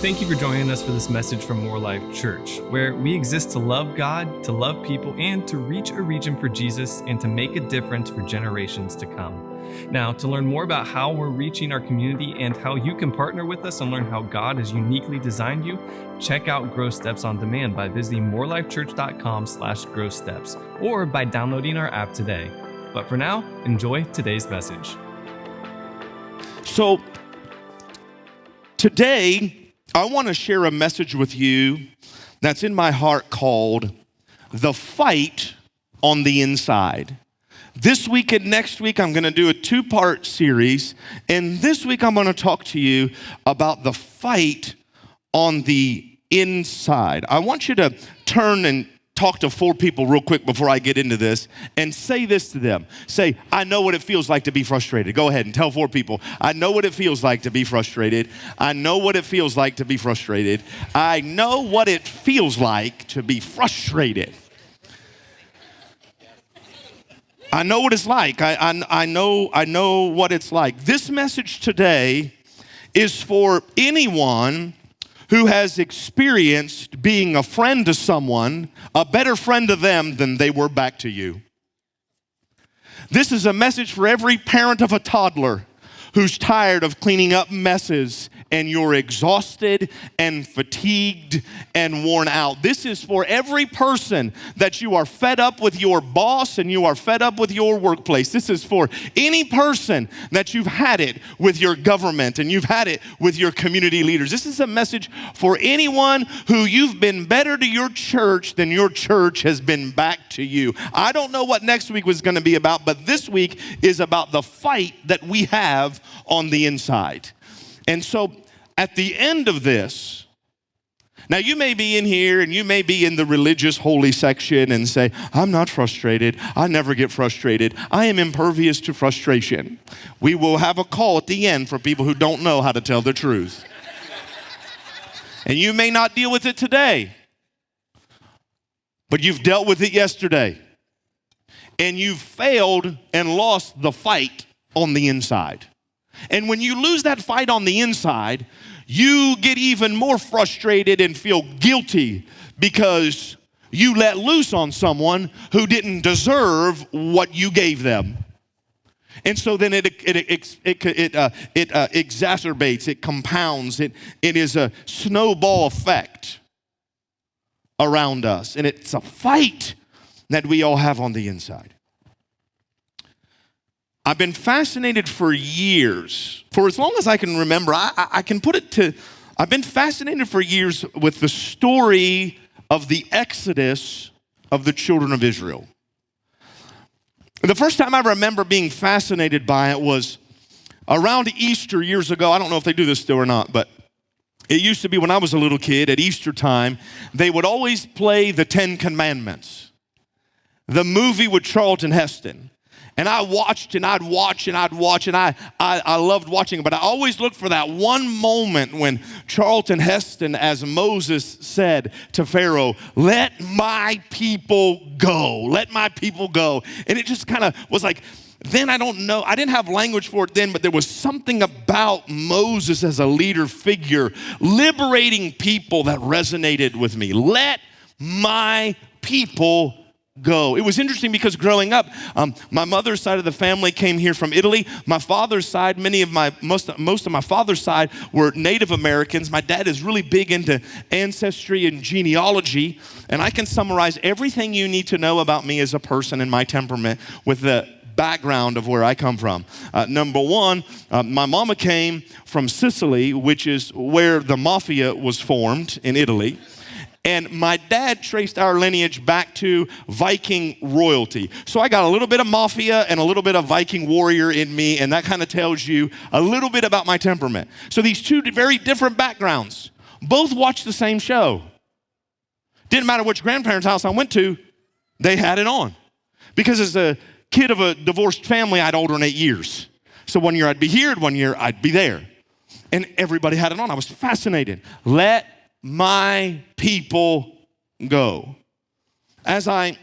Thank you for joining us for this message from More Life Church, where we exist to love God, to love people, and to reach a region for Jesus and to make a difference for generations to come. Now, to learn more about how we're reaching our community and how you can partner with us and learn how God has uniquely designed you, check out Grow Steps on Demand by visiting morelifechurch.com/growsteps or by downloading our app today. But for now, enjoy today's message. So, today, I want to share a message with you that's in my heart called The Fight on the Inside. This week and next week, I'm going to do a two-part series. And this week, I'm going to talk to you about the fight on the inside. I want you to turn and talk to 4 people real quick before I get into this and say this to them. Say, I know what it feels like to be frustrated. Go ahead and tell 4 people, I know what it feels like to be frustrated. I know what it feels like to be frustrated. I know what it feels like to be frustrated. I know what it's like. I know what it's like. This message today is for anyone who has experienced being a friend to someone, a better friend to them than they were back to you. This is a message for every parent of a toddler who's tired of cleaning up messes and you're exhausted and fatigued and worn out. This is for every person that you are fed up with your boss and you are fed up with your workplace. This is for any person that you've had it with your government and you've had it with your community leaders. This is a message for anyone who you've been better to your church than your church has been back to you. I don't know what next week was going to be about, but this week is about the fight that we have on the inside. And so at the end of this, now you may be in here and you may be in the religious holy section and say, I'm not frustrated. I never get frustrated. I am impervious to frustration. We will have a call at the end for people who don't know how to tell the truth. And you may not deal with it today, but you've dealt with it yesterday. And you've failed and lost the fight on the inside. And when you lose that fight on the inside, you get even more frustrated and feel guilty because you let loose on someone who didn't deserve what you gave them. And so then it exacerbates, it compounds, it is a snowball effect around us. And it's a fight that we all have on the inside. I've been fascinated for years, for as long as I can remember, I can put it to, I've been fascinated for years with the story of the Exodus of the children of Israel. The first time I remember being fascinated by it was around Easter years ago. I don't know if they do this still or not, but it used to be when I was a little kid at Easter time, they would always play the 10 Commandments, the movie with Charlton Heston. And I watched and I'd watch and I'd watch and I loved watching it. But I always looked for that one moment when Charlton Heston, as Moses said to Pharaoh, let my people go. Let my people go. And it just kind of was like, then I don't know. I didn't have language for it then, but there was something about Moses as a leader figure liberating people that resonated with me. Let my people go. It was interesting because growing up, my mother's side of the family came here from Italy. My father's side, most of my father's side were Native Americans. My dad is really big into ancestry and genealogy, and I can summarize everything you need to know about me as a person and my temperament with the background of where I come from. Number one, my mama came from Sicily, which is where the mafia was formed in Italy. And my dad traced our lineage back to Viking royalty. So I got a little bit of mafia and a little bit of Viking warrior in me, and that kind of tells you a little bit about my temperament. So these two very different backgrounds, both watched the same show. Didn't matter which grandparents' house I went to, they had it on. Because as a kid of a divorced family, I'd alternate years. So one year I'd be here, and one year I'd be there. And everybody had it on. I was fascinated. Let my people go. As I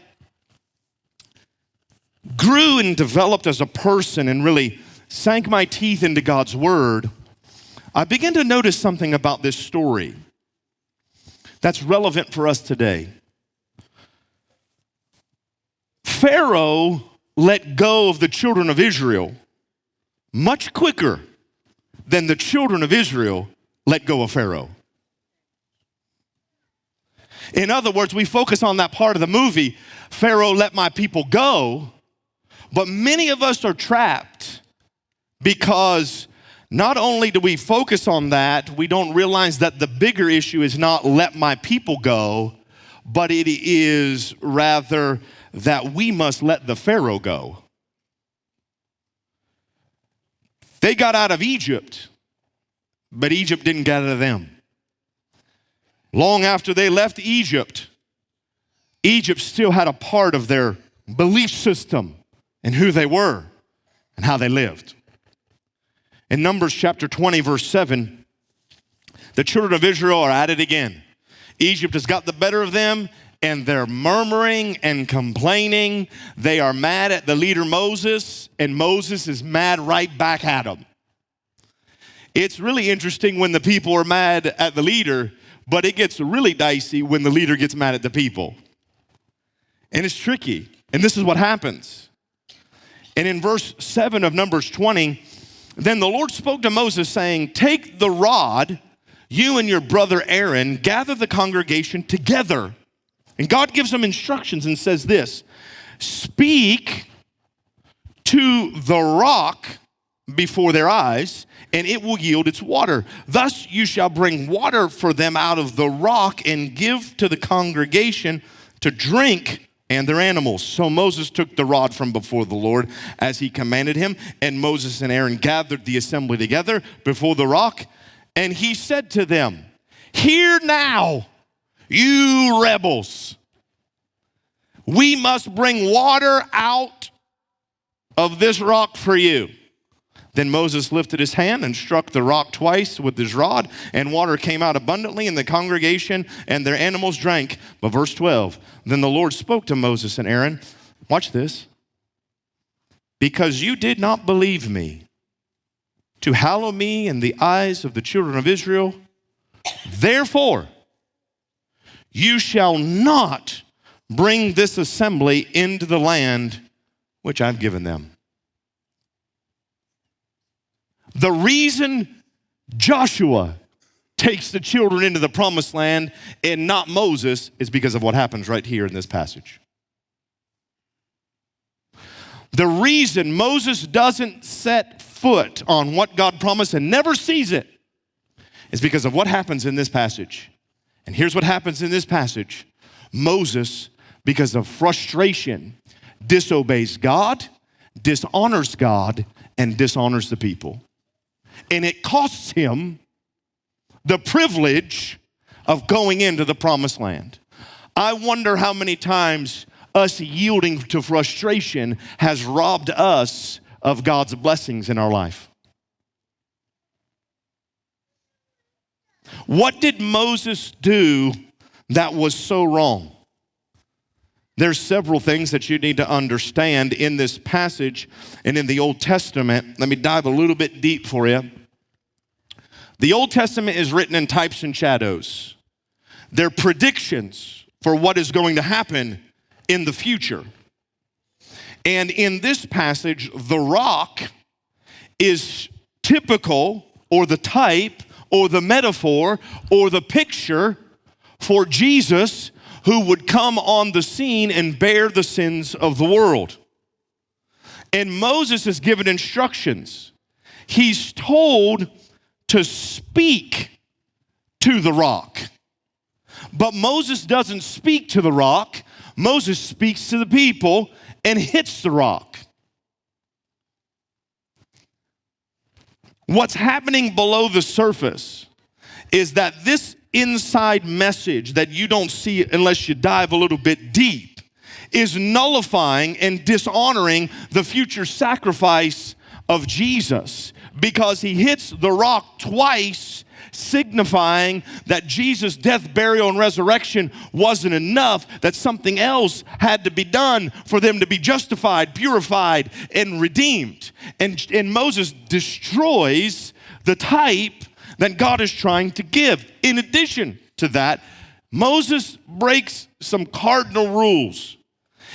grew and developed as a person and really sank my teeth into God's word, I began to notice something about this story that's relevant for us today. Pharaoh let go of the children of Israel much quicker than the children of Israel let go of Pharaoh. In other words, we focus on that part of the movie, Pharaoh let my people go, but many of us are trapped because not only do we focus on that, we don't realize that the bigger issue is not let my people go, but it is rather that we must let the Pharaoh go. They got out of Egypt, but Egypt didn't get out of them. Long after they left Egypt, Egypt still had a part of their belief system and who they were and how they lived. In Numbers chapter 20, verse 7, the children of Israel are at it again. Egypt has got the better of them, and they're murmuring and complaining. They are mad at the leader Moses, and Moses is mad right back at them. It's really interesting when the people are mad at the leader, but it gets really dicey when the leader gets mad at the people. And it's tricky. And this is what happens. And in verse 7 of Numbers 20, then the Lord spoke to Moses saying, take the rod, you and your brother Aaron, gather the congregation together. And God gives them instructions and says this, speak to the rock before their eyes, and it will yield its water. Thus you shall bring water for them out of the rock and give to the congregation to drink and their animals. So Moses took the rod from before the Lord as he commanded him, and Moses and Aaron gathered the assembly together before the rock, and he said to them, hear now, you rebels, we must bring water out of this rock for you. Then Moses lifted his hand and struck the rock twice with his rod, and water came out abundantly, and the congregation and their animals drank. But verse 12, then the Lord spoke to Moses and Aaron, watch this, because you did not believe me to hallow me in the eyes of the children of Israel, therefore you shall not bring this assembly into the land which I've given them. The reason Joshua takes the children into the promised land and not Moses is because of what happens right here in this passage. The reason Moses doesn't set foot on what God promised and never sees it is because of what happens in this passage. And here's what happens in this passage. Moses, because of frustration, disobeys God, dishonors God, and dishonors the people. And it costs him the privilege of going into the promised land. I wonder how many times us yielding to frustration has robbed us of God's blessings in our life. What did Moses do that was so wrong? There's several things that you need to understand in this passage and in the Old Testament. Let me dive a little bit deep for you. The Old Testament is written in types and shadows. They're predictions for what is going to happen in the future. And in this passage, the rock is typical, or the type, or the metaphor, or the picture for Jesus, who would come on the scene and bear the sins of the world. And Moses is given instructions. He's told to speak to the rock. But Moses doesn't speak to the rock. Moses speaks to the people and hits the rock. What's happening below the surface is that this inside message that you don't see unless you dive a little bit deep is nullifying and dishonoring the future sacrifice of Jesus, because he hits the rock twice, signifying that Jesus' death, burial, and resurrection wasn't enough, that something else had to be done for them to be justified, purified, and redeemed. And Moses destroys the type that God is trying to give. In addition to that, Moses breaks some cardinal rules.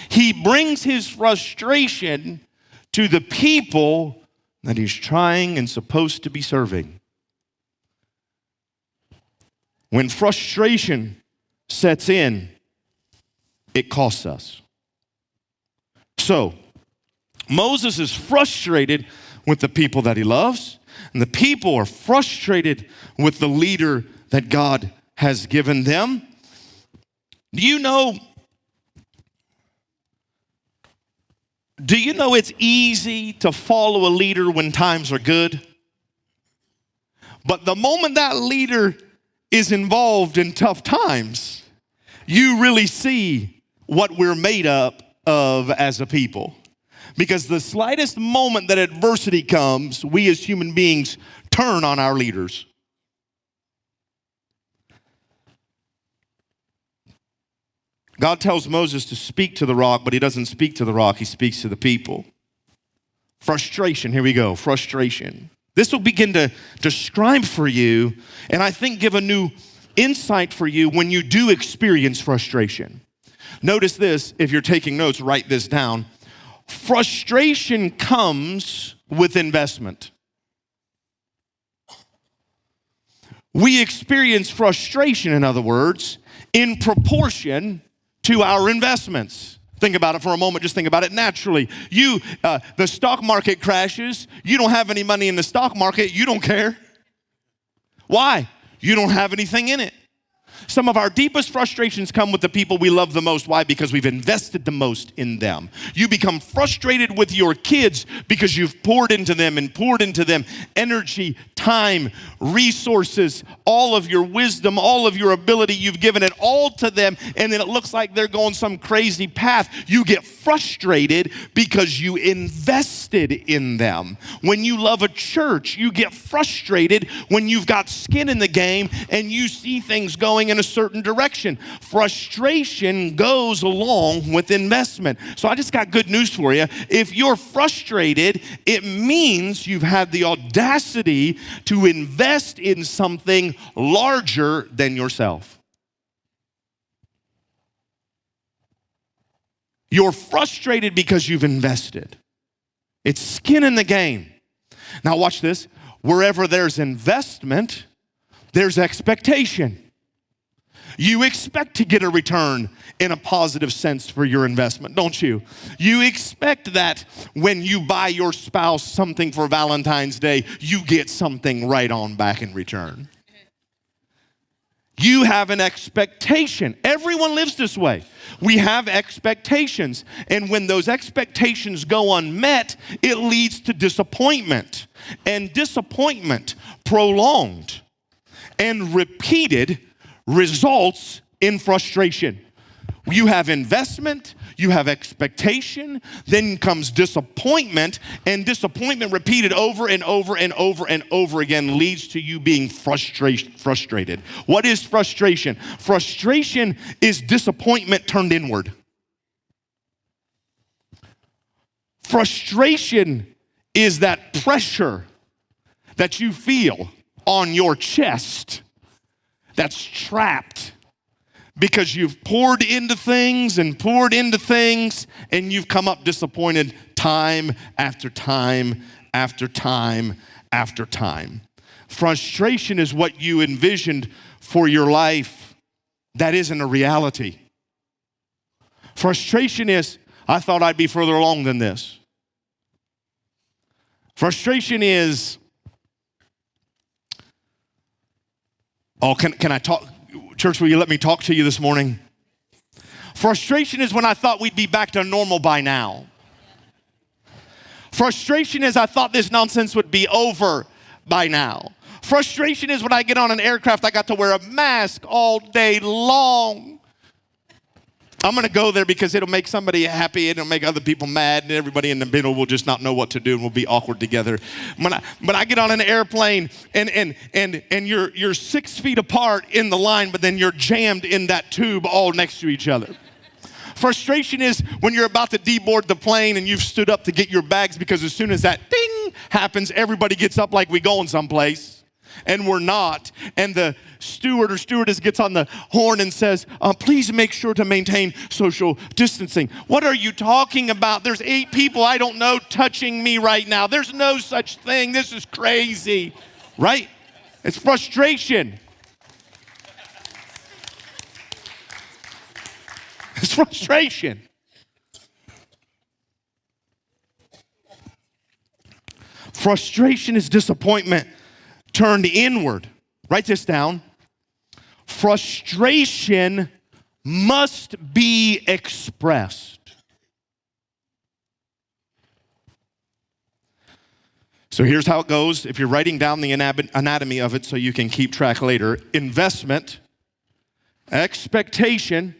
He brings his frustration to the people that he's trying and supposed to be serving. When frustration sets in, it costs us. So, Moses is frustrated with the people that he loves, and the people are frustrated with the leader that God has given them. Do you know it's easy to follow a leader when times are good? But the moment that leader is involved in tough times, you really see what we're made up of as a people. Because the slightest moment that adversity comes, we as human beings turn on our leaders. God tells Moses to speak to the rock, but he doesn't speak to the rock, he speaks to the people. Frustration, here we go, frustration. This will begin to describe for you, and I think give a new insight for you when you do experience frustration. Notice this, if you're taking notes, write this down. Frustration comes with investment. We experience frustration, in other words, in proportion to our investments. Think about it for a moment. Just think about it naturally. The stock market crashes. You don't have any money in the stock market. You don't care. Why? You don't have anything in it. Some of our deepest frustrations come with the people we love the most. Why? Because we've invested the most in them. You become frustrated with your kids because you've poured into them energy, time, resources, all of your wisdom, all of your ability. You've given it all to them, and then it looks like they're going some crazy path. You get frustrated because you invested in them. When you love a church, you get frustrated when you've got skin in the game and you see things going in a certain direction. Frustration goes along with investment. So I just got good news for you. If you're frustrated, it means you've had the audacity to invest in something larger than yourself. You're frustrated because you've invested. It's skin in the game. Now watch this. Wherever there's investment, there's expectation. You expect to get a return in a positive sense for your investment, don't you? You expect that when you buy your spouse something for Valentine's Day, you get something right on back in return. You have an expectation. Everyone lives this way. We have expectations. And when those expectations go unmet, it leads to disappointment. And disappointment, prolonged and repeated, results in frustration. You have investment, you have expectation, then comes disappointment, and disappointment repeated over and over and over and over again leads to you being frustrated. What is frustration? Frustration is disappointment turned inward. Frustration is that pressure that you feel on your chest that's trapped because you've poured into things and you've come up disappointed time after time after time after time. Frustration is what you envisioned for your life that isn't a reality. Frustration is, I thought I'd be further along than this. Frustration is, can I talk? Church, will you let me talk to you this morning? Frustration is when I thought we'd be back to normal by now. Frustration is I thought this nonsense would be over by now. Frustration is when I get on an aircraft, I got to wear a mask all day long. I'm going to go there because it'll make somebody happy, it'll make other people mad, and everybody in the middle will just not know what to do and we'll be awkward together. But I get on an airplane and you're 6 feet apart in the line, but then you're jammed in that tube all next to each other. Frustration is when you're about to deboard the plane and you've stood up to get your bags because as soon as that ding happens, everybody gets up like we going someplace. and we're not. And the steward or stewardess gets on the horn and says, please make sure to maintain social distancing. What are you talking about? There's 8 people I don't know touching me right now. There's no such thing. This is crazy, right? It's frustration. It's frustration. Frustration is disappointment turned inward. Write this down. Frustration must be expressed. So here's how it goes. If you're writing down the anatomy of it so you can keep track later. Investment, expectation,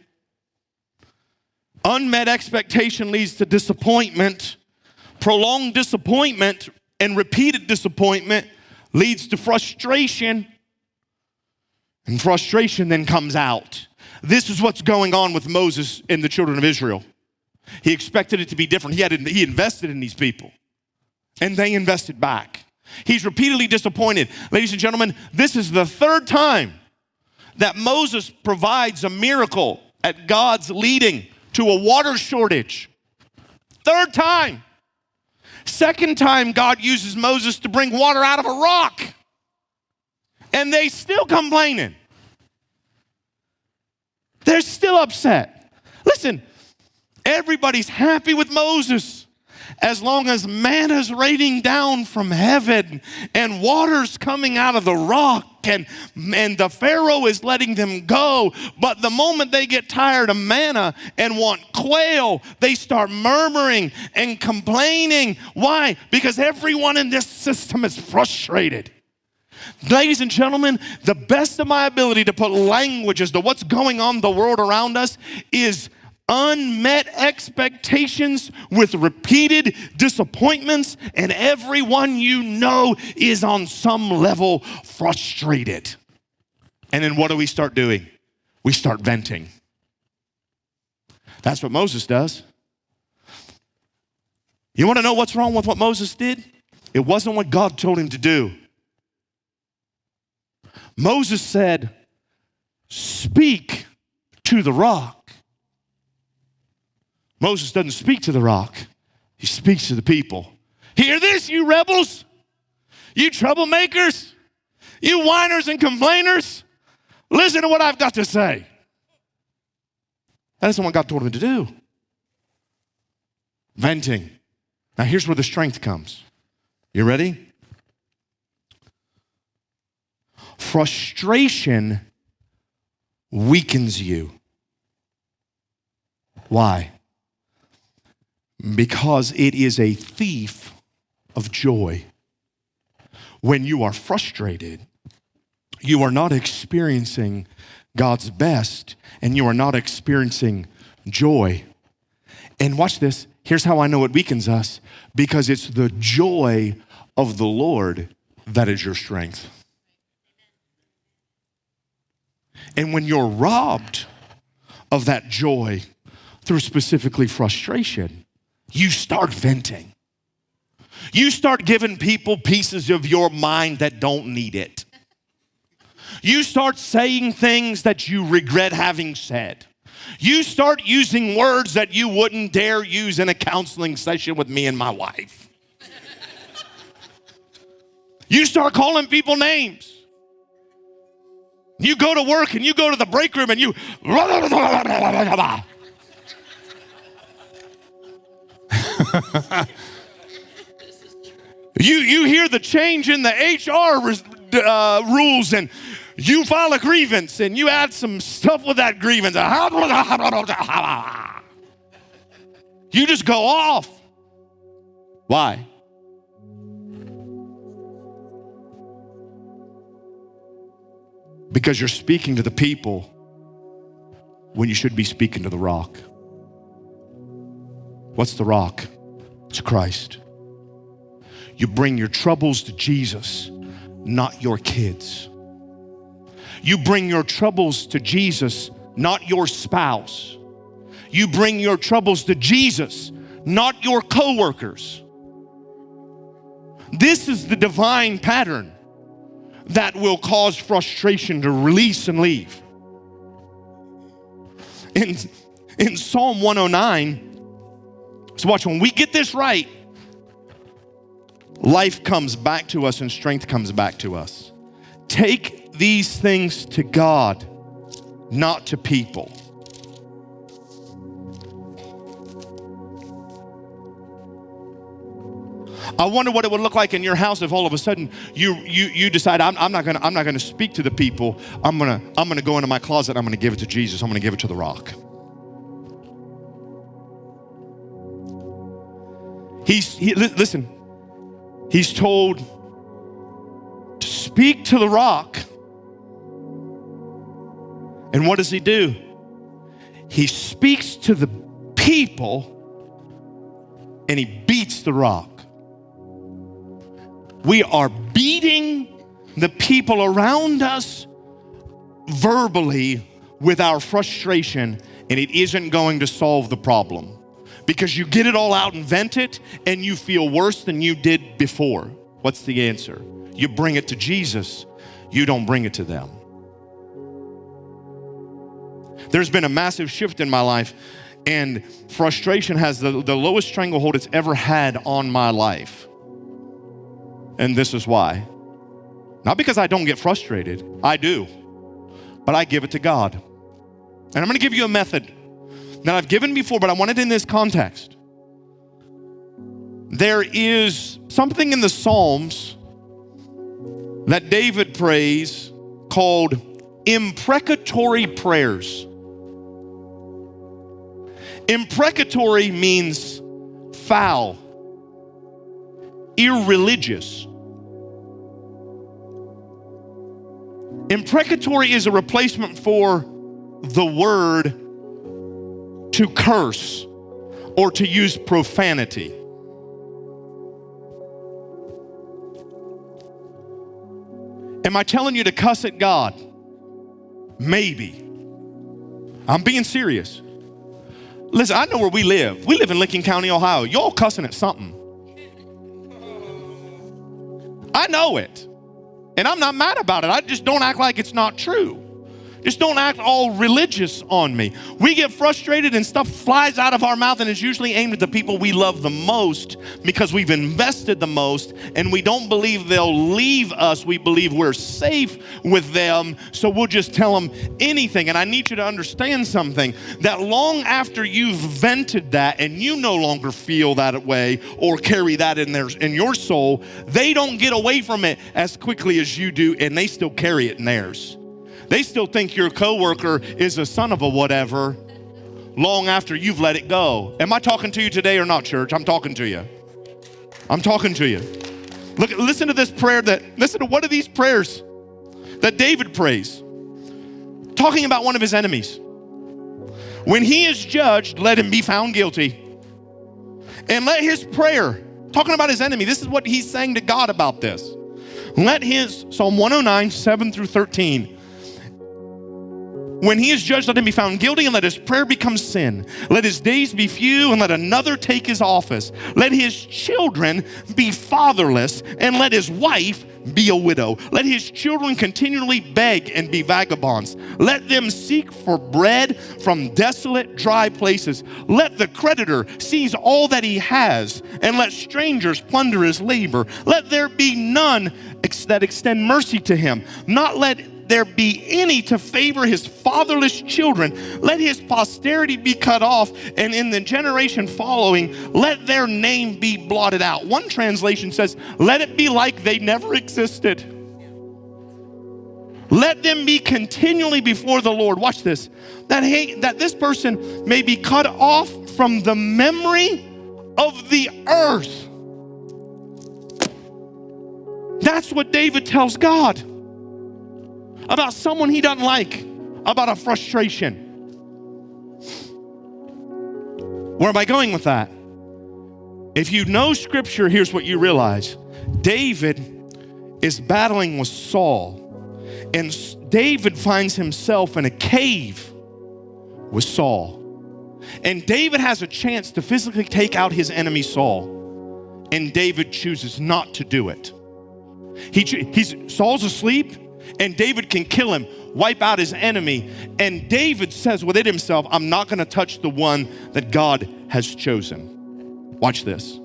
unmet expectation leads to disappointment. Prolonged disappointment and repeated disappointment leads to frustration. And frustration then comes out. This is what's going on with Moses and the children of Israel. He expected it to be different. He invested in these people. And they invested back. He's repeatedly disappointed. Ladies and gentlemen, this is the 3rd time that Moses provides a miracle at God's leading to a water shortage. 3rd time. 2nd time God uses Moses to bring water out of a rock. And they still complaining. They're still upset. Listen, everybody's happy with Moses as long as manna's raining down from heaven and water's coming out of the rock and the Pharaoh is letting them go. But the moment they get tired of manna and want quail, they start murmuring and complaining. Why? Because everyone in this system is frustrated. Ladies and gentlemen, the best of my ability to put language as to what's going on in the world around us is unmet expectations with repeated disappointments, and everyone you know is on some level frustrated. And then what do we start doing? We start venting. That's what Moses does. You want to know what's wrong with what Moses did? It wasn't what God told him to do. Moses said, speak to the rock. Moses doesn't speak to the rock. He speaks to the people. Hear this, you rebels, you troublemakers, you whiners and complainers. Listen to what I've got to say. That isn't what God told him to do. Venting. Now here's where the strength comes. You ready? Frustration weakens you. Why? Because it is a thief of joy. When you are frustrated, you are not experiencing God's best, and you are not experiencing joy. And watch this. Here's how I know it weakens us. Because it's the joy of the Lord that is your strength. And when you're robbed of that joy through specifically frustration, you start venting. You start giving people pieces of your mind that don't need it. You start saying things that you regret having said. You start using words that you wouldn't dare use in a counseling session with me and my wife. You start calling people names. You go to work and you go to the break room and you you hear the change in the HR rules, and you file a grievance and you add some stuff with that grievance. You just go off. Why? Because you're speaking to the people when you should be speaking to the rock. What's the rock? It's Christ. You bring your troubles to Jesus, not your kids. You bring your troubles to Jesus, not your spouse. You bring your troubles to Jesus, not your coworkers. This is the divine pattern. that will cause frustration to release and leave. In Psalm 109, so watch, when we get this right, life comes back to us and strength comes back to us. Take these things to God, not to people. I wonder what it would look like in your house if all of a sudden you decide, I'm not gonna speak to the people. I'm gonna go into my closet. I'm gonna give it to Jesus. I'm gonna give it to the rock. Listen. He's told to speak to the rock. And what does he do? He speaks to the people and he beats the rock. We are beating the people around us verbally with our frustration, and it isn't going to solve the problem. Because you get it all out and vent it, and you feel worse than you did before. What's the answer? You bring it to Jesus. You don't bring it to them. There's been a massive shift in my life, and frustration has the lowest stranglehold it's ever had on my life. And this is why. Not because I don't get frustrated. I do. But I give it to God. And I'm going to give you a method that I've given before, but I want it in this context. There is something in the Psalms that David prays called Imprecatory Prayers. Imprecatory means foul, irreligious. Imprecatory is a replacement for the word to curse or to use profanity. Am I telling you to cuss at God? Maybe. I'm being serious. Listen, I know where we live. We live in Lincoln County, Ohio. Y'all cussing at something. I know it. And I'm not mad about it. I just don't act like it's not true. Just don't act all religious on me. We get frustrated and stuff flies out of our mouth, and it's usually aimed at the people we love the most because we've invested the most, and we don't believe they'll leave us. We believe we're safe with them, so we'll just tell them anything. And I need you to understand something, that long after you've vented that and you no longer feel that way or carry that in your soul, they don't get away from it as quickly as you do, and they still carry it in theirs. They still think your coworker is a son of a whatever long after you've let it go. Am I talking to you today or not, church? I'm talking to you. I'm talking to you. Look, listen to this prayer listen to one of these prayers that David prays, talking about one of his enemies. When he is judged, let him be found guilty. And let his prayer, talking about his enemy, this is what he's saying to God about this. Let his, Psalm 109, 7 through 13. When he is judged, let him be found guilty, and let his prayer become sin. Let his days be few, and let another take his office. Let his children be fatherless, and let his wife be a widow. Let his children continually beg and be vagabonds. Let them seek for bread from desolate, dry places. Let the creditor seize all that he has, and let strangers plunder his labor. Let there be none that extend mercy to him. Not let there be any to favor his fatherless children. Let his posterity be cut off, and in the generation following, let their name be blotted out. One translation says, let it be like they never existed. Let them be continually before the Lord. Watch this. That this person may be cut off from the memory of the earth. That's what David tells God about someone he doesn't like, about a frustration. Where am I going with that? If you know Scripture, here's what you realize. David is battling with Saul, and David finds himself in a cave with Saul. And David has a chance to physically take out his enemy Saul, and David chooses not to do it. Saul's asleep, and David can kill him, wipe out his enemy. And David says within himself, I'm not going to touch the one that God has chosen. Watch this.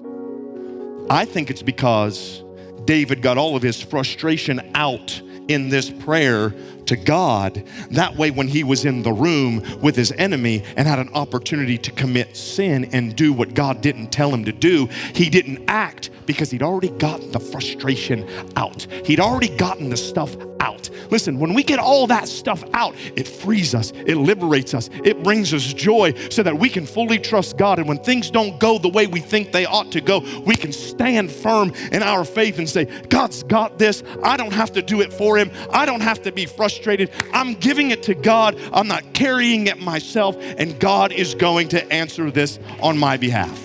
I think it's because David got all of his frustration out in this prayer to God. That way, when he was in the room with his enemy and had an opportunity to commit sin and do what God didn't tell him to do, he didn't act because he'd already gotten the frustration out. He'd already gotten the stuff out. Listen, when we get all that stuff out, it frees us, it liberates us, it brings us joy so that we can fully trust God. And when things don't go the way we think they ought to go, we can stand firm in our faith and say, God's got this. I don't have to do it for him. I don't have to be frustrated. I'm giving it to God. I'm not carrying it myself, and God is going to answer this on my behalf.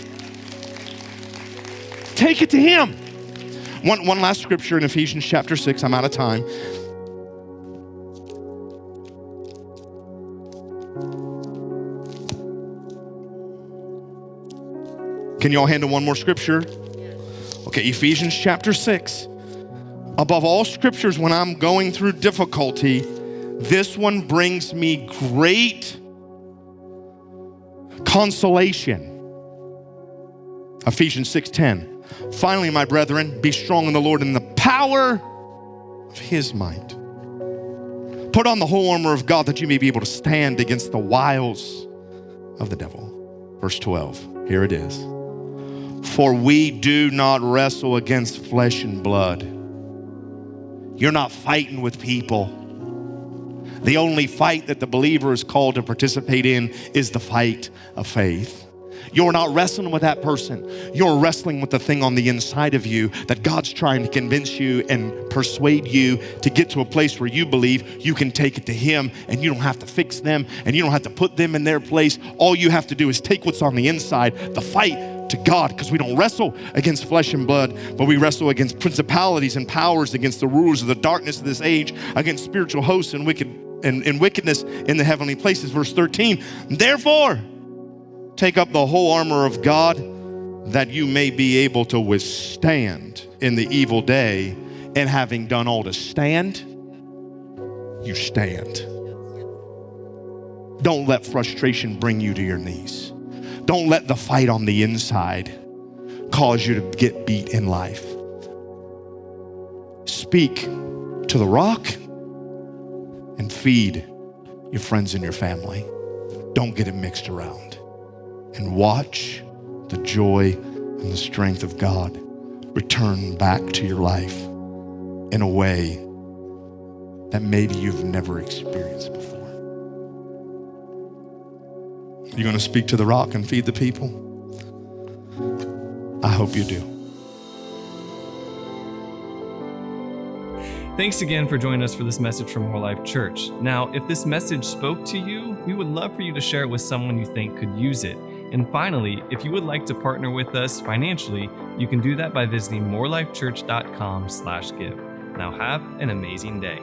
Take it to him. One last scripture in Ephesians chapter 6. I'm out of time. Can you all handle one more scripture? Okay, Ephesians chapter 6. Above all scriptures, when I'm going through difficulty, this one brings me great consolation. Ephesians 6:10. Finally, my brethren, be strong in the Lord and the power of his might. Put on the whole armor of God that you may be able to stand against the wiles of the devil. Verse 12, here it is. For we do not wrestle against flesh and blood. You're not fighting with people. The only fight that the believer is called to participate in is the fight of faith. You're not wrestling with that person. You're wrestling with the thing on the inside of you that God's trying to convince you and persuade you to get to a place where you believe you can take it to him, and you don't have to fix them, and you don't have to put them in their place. All you have to do is take what's on the inside, the fight to God, because we don't wrestle against flesh and blood, but we wrestle against principalities and powers, against the rulers of the darkness of this age, against spiritual hosts and wickedness in the heavenly places. Verse 13, therefore, take up the whole armor of God that you may be able to withstand in the evil day, and having done all to stand, you stand. Don't let frustration bring you to your knees. Don't let the fight on the inside cause you to get beat in life. Speak to the rock and feed your friends and your family. Don't get it mixed around. And watch the joy and the strength of God return back to your life in a way that maybe you've never experienced before. You're going to speak to the rock and feed the people? I hope you do. Thanks again for joining us for this message from More Life Church. Now, if this message spoke to you, we would love for you to share it with someone you think could use it. And finally, if you would like to partner with us financially, you can do that by visiting morelifechurch.com/give. Now have an amazing day.